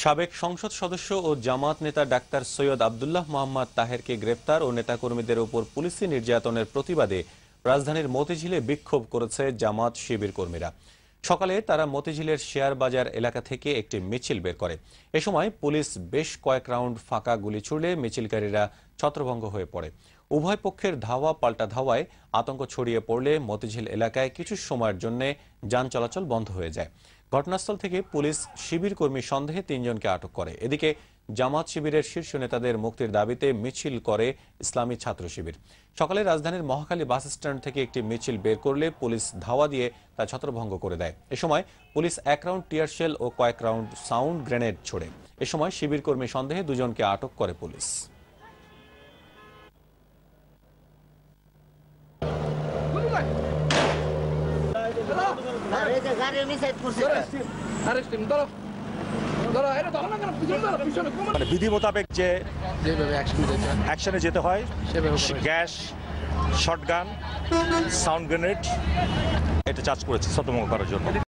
সাবেক সংসদ সদস্য ও জামাত নেতা ডাক্তার সৈয়দ আব্দুল্লাহ মোহাম্মদ তাহেরকে গ্রেফতার ও নেতাকর্মীদের উপর পুলিশি নির্যাতনের প্রতিবাদে রাজধানীর মতিঝিলে বিক্ষোভ করেছে জামাত শিবির কর্মীরা। সকালে তারা মতিঝিলের শেয়ার বাজার এলাকা থেকে একটি মিছিল বের করে। এ সময় পুলিশ বেশ কয়েক রাউন্ড ফাঁকা গুলি ছুড়লে মিছিলকারীরা ছত্রভঙ্গ হয়ে পড়ে। উভয় পক্ষের ধাওয়া পাল্টা ধাওয়ায় আতঙ্ক ছড়িয়ে পড়লে মতিঝিল এলাকায় কিছু সময়ের জন্য যান চলাচল বন্ধ হয়ে যায়। ঘটনাস্থল থেকে পুলিশ শিবির কর্মী সন্দেহে ৩ জনকে আটক করে। এদিকে জামাত শিবিরের শীর্ষ নেতাদের মুক্তির দাবিতে মিছিল করে ইসলামী ছাত্র শিবির। সকালে রাজধানীর মহাখালী বাস স্ট্যান্ড থেকে একটি মিছিল বের করলে পুলিশ ধাওয়া দিয়ে তা ছত্রভঙ্গ করে দেয়। এ সময় পুলিশ 1 রাউন্ড টিয়ার শেল ও কয়েক রাউন্ড সাউন্ড গ্রেনেড ছোড়ে। এ সময় শিবির কর্মী সন্দেহে 2 জনকে আটক করে পুলিশ। বিধি মোতাবেক যে অ্যাকশনে যেতে হয়, গ্যাস, শটগান, সাউন্ড গ্রেনেড এটা চার্জ করেছে ছত্রভঙ্গ করার জন্য।